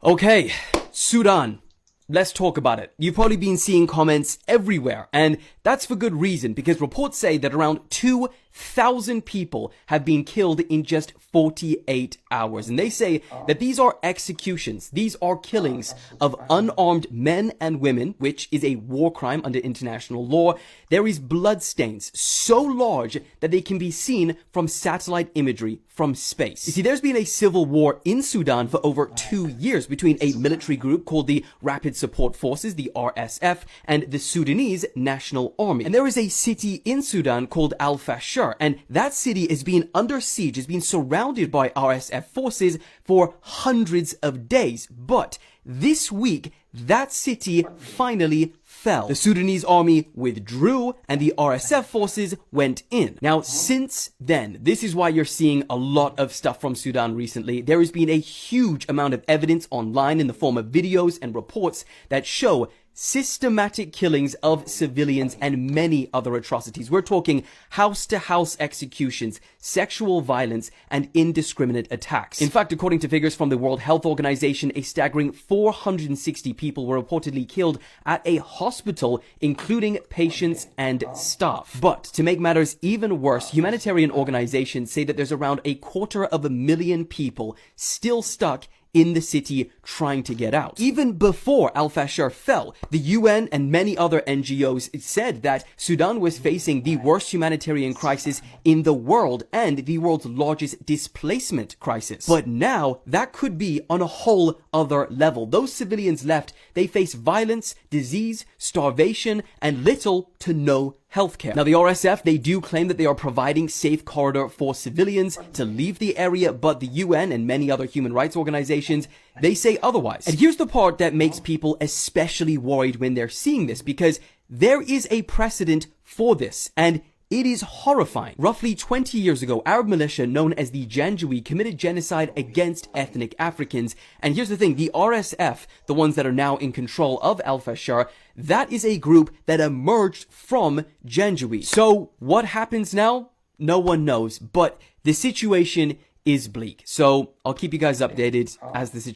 Okay, Sudan. Let's talk about it. You've probably been seeing comments everywhere, and that's for good reason, because reports say that around 2,000 people have been killed in just 48 hours. And they say that these are executions. These are killings of unarmed men and women, which is a war crime under international law. There is bloodstains so large that they can be seen from satellite imagery from space. You see, there's been a civil war in Sudan for over 2 years between a military group called the Rapid Support Forces, the RSF, and the Sudanese National Army. And there is a city in Sudan called 𝗖𝗢𝗢𝗟, and that city has been under siege, has been surrounded by RSF forces for hundreds of days. But this week, that city finally fell. The Sudanese army withdrew and the RSF forces went in. Now, since then, this is why you're seeing a lot of stuff from Sudan recently. There has been a huge amount of evidence online in the form of videos and reports that show systematic killings of civilians and many other atrocities. We're talking house-to-house executions, sexual violence, and indiscriminate attacks. In fact, according to figures from the World Health Organization, a staggering 460 people were reportedly killed at a hospital, including patients and staff. But to make matters even worse, humanitarian organizations say that there's around 250,000 people still stuck in the city trying to get out. Even before 𝗖𝗢𝗢𝗟 fell, the UN and many other NGOs said that Sudan was facing the worst humanitarian crisis in the world and the world's largest displacement crisis. But now, that could be on a whole other level. Those civilians left, they face violence, disease, starvation, and little to no healthcare. Now, the RSF, they do claim that they are providing safe corridor for civilians to leave the area, but the UN and many other human rights organizations, they say otherwise. And here's the part that makes people especially worried when they're seeing this, because there is a precedent for this, and it is horrifying. Roughly 20 years ago, Arab militia known as the 𝗖𝗢𝗢𝗟 committed genocide against ethnic Africans. And here's the thing, the RSF, the ones that are now in control of 𝗖𝗢𝗢𝗟, that is a group that emerged from 𝗖𝗢𝗢𝗟. So what happens now? No one knows, but the situation is bleak. So I'll keep you guys updated as the situation